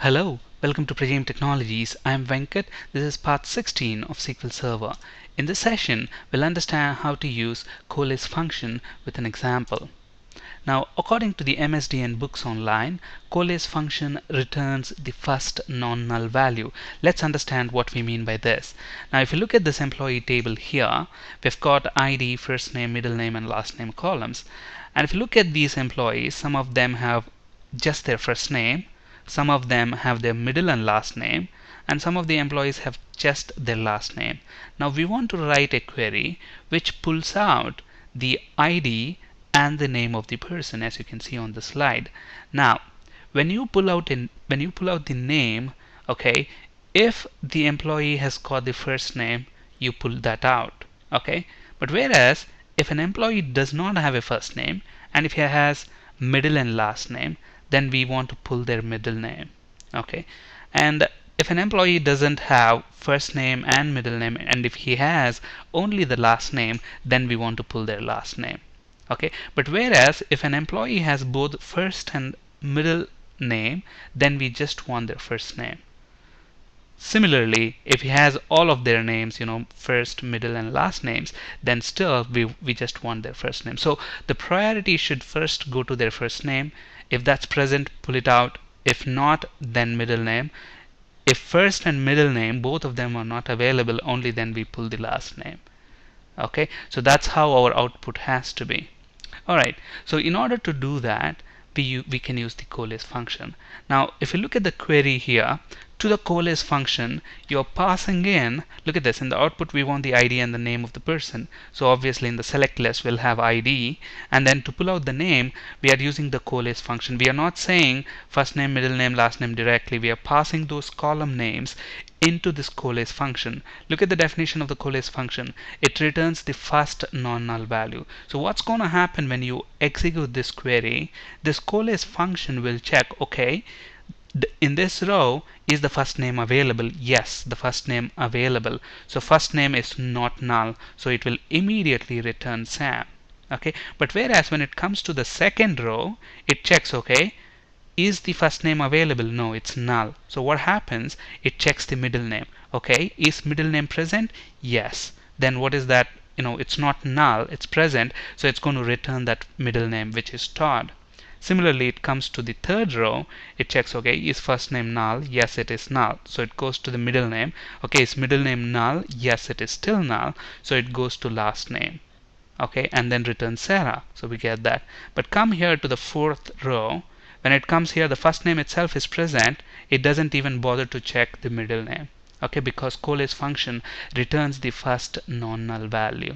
Hello, welcome to Prajim Technologies. I am Venkat. This is part 16 of SQL Server. In this session, we'll understand how to use Coalesce function with an example. Now, according to the MSDN books online, Coalesce function returns the first non-null value. Let's understand what we mean by this. Now, if you look at this employee table here, we've got ID, first name, middle name, and last name columns. And if you look at these employees, some of them have just their first name, some of them have their middle and last name, and some of the employees have just their last name. Now we want to write a query which pulls out the ID and the name of the person, as you can see on the slide. Now when you pull out the name, okay, if the employee has got the first name, you pull that out, okay. But whereas if an employee does not have a first name and if he has middle and last name, then we want to pull their middle name, okay. And if an employee doesn't have first name and middle name, and if he has only the last name, then we want to pull their last name, okay. But whereas if an employee has both first and middle name, then we just want their first name. Similarly, if he has all of their names, first, middle, and last names, then still we just want their first name. So the priority should first go to their first name. If that's present, pull it out. If not, then middle name. If first and middle name, both of them are not available, only then we pull the last name. Okay, so that's how our output has to be. Alright, so in order to do that, we can use the Coalesce function. Now, if you look at the query here, to the Coalesce function, you're passing in, look at this, in the output we want the ID and the name of the person. So obviously in the select list we'll have ID, and then to pull out the name, we are using the Coalesce function. We are not saying first name, middle name, last name directly. We are passing those column names into this Coalesce function. Look at the definition of the Coalesce function. It returns the first non-null value. So what's going to happen when you execute this query? This Coalesce function will check, okay, in this row, is the first name available? Yes, the first name available. So first name is not null, so it will immediately return Sam. Okay, but whereas when it comes to the second row, it checks, okay, is the first name available? No, it's null. So what happens? It checks the middle name. Okay, is middle name present? Yes. Then what is that? It's not null, it's present, so it's going to return that middle name, which is Todd. Similarly, it comes to the third row, it checks, okay, is first name null? Yes, it is null. So it goes to the middle name. Okay, is middle name null? Yes, it is still null. So it goes to last name. Okay, and then returns Sarah. So we get that. But come here to the fourth row. When it comes here, the first name itself is present. It doesn't even bother to check the middle name. Okay, because Coalesce function returns the first non-null value.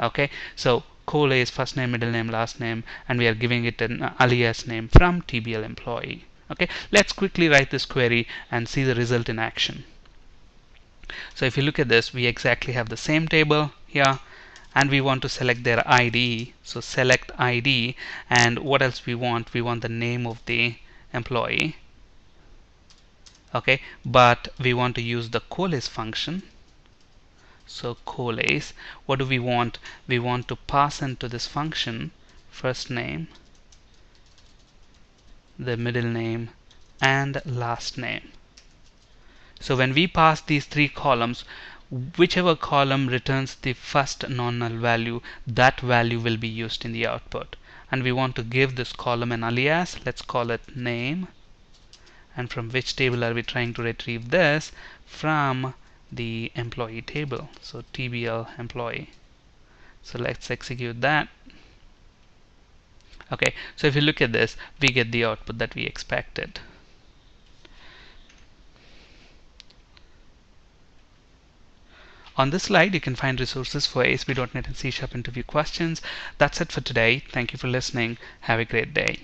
Okay, so Coalesce first name, middle name, last name, and we are giving it an alias name from TBL employee. Okay, let's quickly write this query and see the result in action. So if you look at this, we exactly have the same table here, and we want to select their ID. So select ID, and what else we want? We want the name of the employee. Okay, but we want to use the Coalesce function. So Coalesce, what do we want? We want to pass into this function first name, the middle name, and last name. So when we pass these three columns, whichever column returns the first non-null value, that value will be used in the output. And we want to give this column an alias. Let's call it name. And from which table are we trying to retrieve this? From the employee table. So TBL employee. So let's execute that. Okay, so if you look at this, we get the output that we expected. On this slide, you can find resources for ASP.NET and C# interview questions. That's it for today. Thank you for listening. Have a great day.